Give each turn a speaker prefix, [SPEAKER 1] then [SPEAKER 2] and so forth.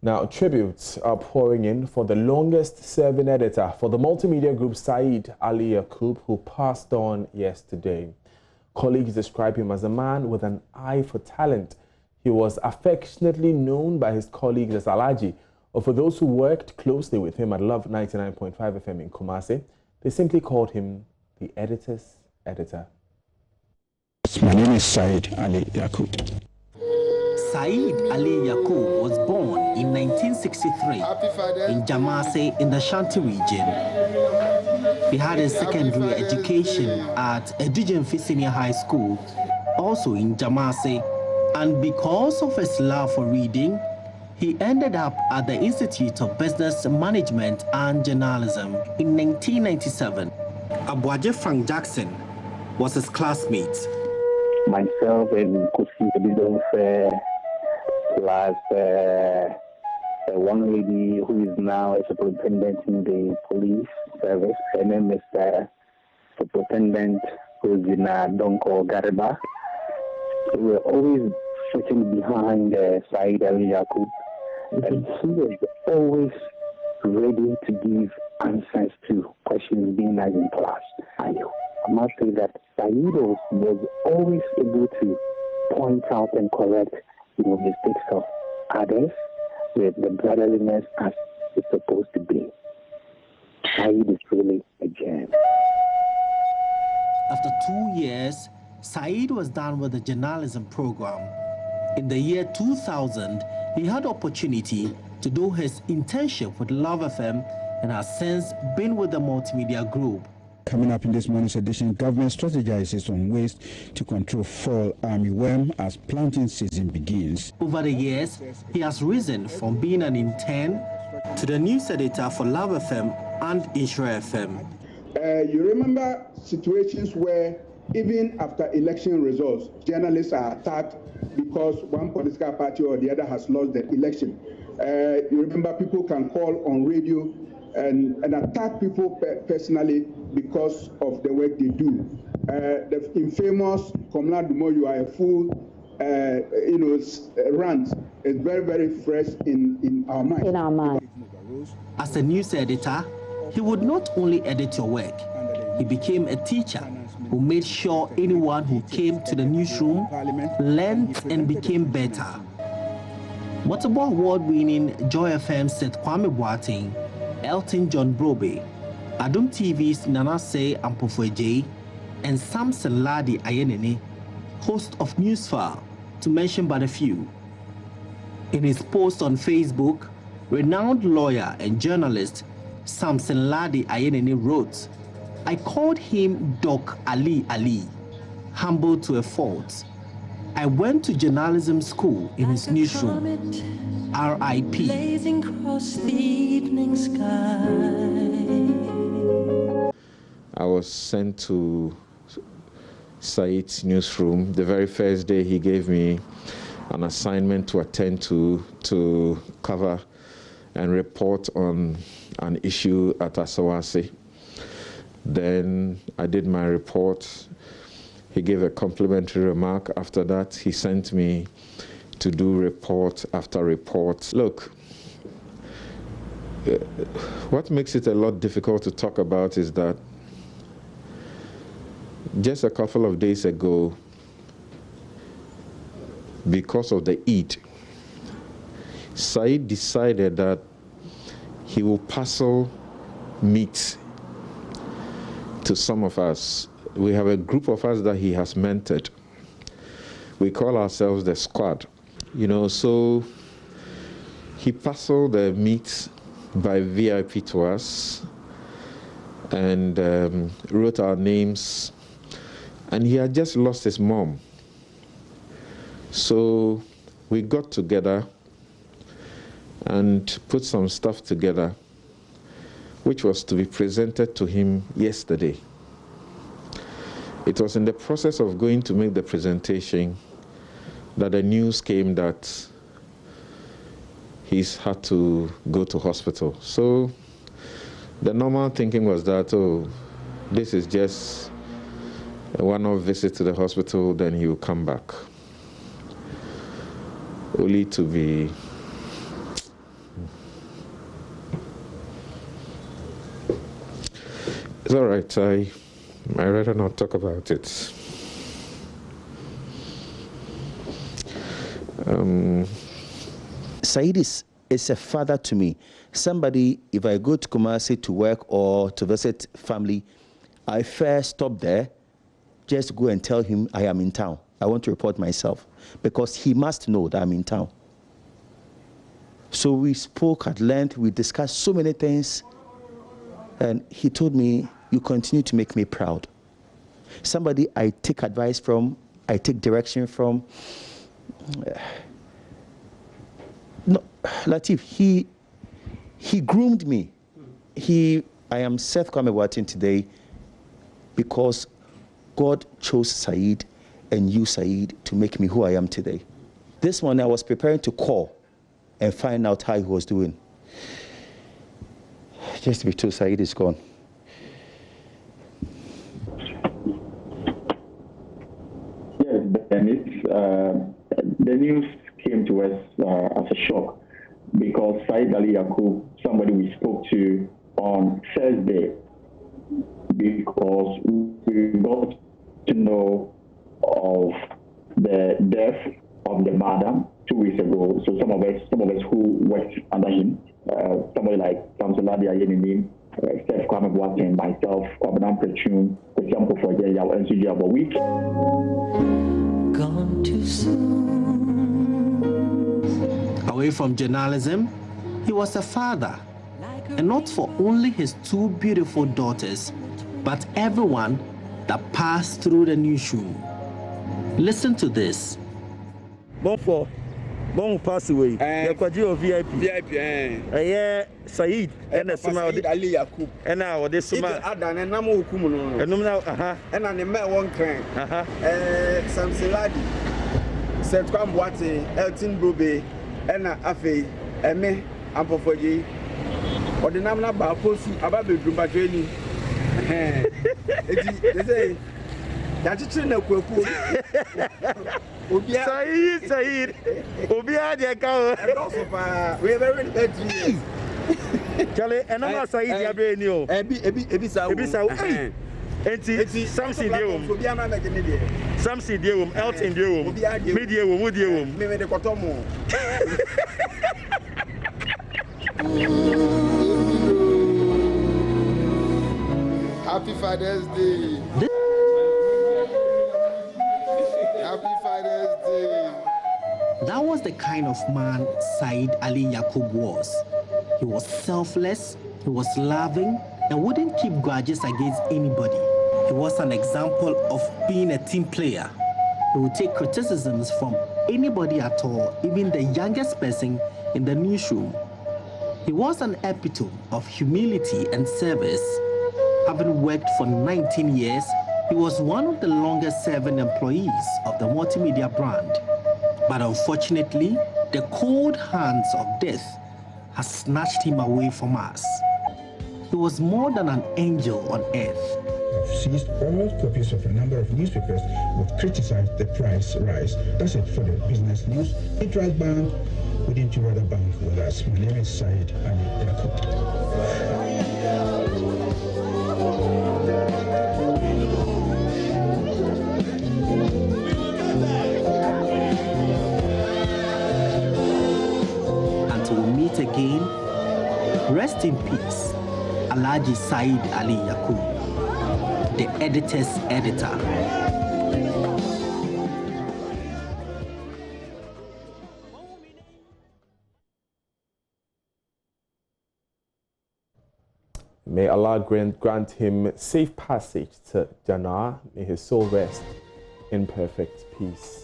[SPEAKER 1] Now, tributes are pouring in for the longest-serving editor for the Multimedia Group, Saeed Ali Yaqub, who passed on yesterday. Colleagues describe him as a man with an eye for talent. He was affectionately known by his colleagues as Alhaji, or for those who worked closely with him at Love 99.5 FM in Kumasi, they simply called him the editor's editor.
[SPEAKER 2] My name is Saeed Ali Yaqub.
[SPEAKER 3] Saeed Ali Yaqub was born in 1963 in Jamase in the Shanti region. He had his secondary education at Edijenfi Senior High School, also in Jamase, and because of his love for reading, he ended up at the Institute of Business Management and Journalism in 1997. Abuaje Frank Jackson was his classmate.
[SPEAKER 4] Myself and Kusi Bidonfe, plus one lady who is now a superintendent in the police service. Her name is Superintendent who is in Donko Gariba. We were always sitting behind Saeed Ali Yaqub, and he was always ready to give answers to questions being asked in class. I must say that Saeed was always able to point out and correct mistakes of others with the brotherliness as it's supposed to be. Saeed is really a gem.
[SPEAKER 3] After 2 years, Saeed was done with the journalism program. In the year 2000, he had opportunity to do his internship with Love FM and has since been with the Multimedia Group.
[SPEAKER 2] Coming up in this morning's edition, government strategizes on ways to control fall armyworm as planting season begins.
[SPEAKER 3] Over the years, he has risen from being an intern to the news editor for Love FM and Ishra FM.
[SPEAKER 5] You remember situations where even after election results, journalists are attacked because one political party or the other has lost the election. You remember people can call on radio and attack people personally because of the work they do. The infamous Komla Dumo, you are a fool, rant is very, very fresh in our mind.
[SPEAKER 3] As a news editor, he would not only edit your work, he became a teacher who made sure anyone who came to the newsroom learned and became better. Multiple award-winning Joy FM set Kwame Boateng, Elton John Brobe, Adum TV's Nanase Ampofweje, and Samson Ladi Ayenene, host of Newsfile, to mention but a few. In his post on Facebook, renowned lawyer and journalist Samson Ladi Ayenene wrote, "I called him Doc Ali Ali, humble to a fault. I went to journalism school in his newsroom. R.I.P."
[SPEAKER 6] Blazing across the evening sky.
[SPEAKER 7] I was sent to Saeed's newsroom. The very first day he gave me an assignment to attend to cover and report on an issue at Asawasi. Then I did my report. He gave a complimentary remark. After that, he sent me to do report after report. Look, what makes it a lot difficult to talk about is that just a couple of days ago, because of the Eid, Saeed decided that he will parcel meat to some of us. We have a group of us that he has mentored. We call ourselves the squad. So he parceled the meat by VIP to us and wrote our names. And he had just lost his mom. So we got together and put some stuff together, which was to be presented to him yesterday. It was in the process of going to make the presentation that the news came that he's had to go to hospital. So the normal thinking was that, this is just a one-off visit to the hospital, then he will come back. Only to be It's all right. I rather not talk about it.
[SPEAKER 8] Saeed is a father to me. Somebody, if I go to Kumasi to work or to visit family, I first stop there, just go and tell him I am in town. I want to report myself because he must know that I'm in town. So we spoke at length, we discussed so many things, and he told me, you continue to make me proud. Somebody I take advice from, I take direction from. No, Latif, he groomed me. I am Seth Kwame today because God chose Saeed and used Saeed to make me who I am today. This morning I was preparing to call and find out how he was doing. Just to be told Saeed is gone.
[SPEAKER 4] Yes, Dennis, the news came to us as a shock because Saeed Ali Yaqub, somebody we spoke to on Thursday, because we got to know of the death of the madam 2 weeks ago. So some of us who worked under him, somebody like Samsoladi Ayenin, Steph Kwame Boateng, myself, Kwabena Prechun, for example, for Yaya and Suji about a week.
[SPEAKER 6] Gone too soon.
[SPEAKER 3] Away from journalism, he was a father, and not for only his 2 beautiful daughters, but everyone that passed through the newsroom. Listen to this.
[SPEAKER 9] Bon pass away. VIP. Yeah, Saeed and Saeed
[SPEAKER 10] Ali Yaqub.
[SPEAKER 9] And now this summer.
[SPEAKER 10] Adan and Namu Kumuno.
[SPEAKER 9] And now,
[SPEAKER 10] and I met one crank. Samsoladi. Said Kwame Boateng, Elton Brobe, and Afe, and me, Ampofoji. Or the Namna Baposu, about the Drumba training. They say, that's a trainer.
[SPEAKER 9] Saeed. Obia de Cow.
[SPEAKER 10] And also, we are very bad.
[SPEAKER 9] Charlie, and I'm not Saeed Yabenio.
[SPEAKER 10] Ebisa.
[SPEAKER 9] Something deum. Something deum, out in deum. Medium, woodium.
[SPEAKER 10] Maybe the Kotomo.
[SPEAKER 11] Happy Father's Day. Happy Father's Day.
[SPEAKER 3] That was the kind of man Saeed Ali Yaqub was. He was selfless, he was loving, and wouldn't keep grudges against anybody. He was an example of being a team player. He would take criticisms from anybody at all, even the youngest person in the newsroom. He was an epitome of humility and service. Having worked for 19 years, he was one of the longest serving employees of the Multimedia brand. But unfortunately, the cold hands of death has snatched him away from us. He was more than an angel on earth.
[SPEAKER 2] Seized all copies of a number of newspapers would criticize the price rise. That's it for the business news. Interest Bank within 2 other banks with us. My name is Saeed Ali Yaqub.
[SPEAKER 3] Until we meet again, rest in peace, Alhaji Saeed Ali Yaqub, the editor's editor.
[SPEAKER 1] May Allah grant him safe passage to Jannah. May his soul rest in perfect peace.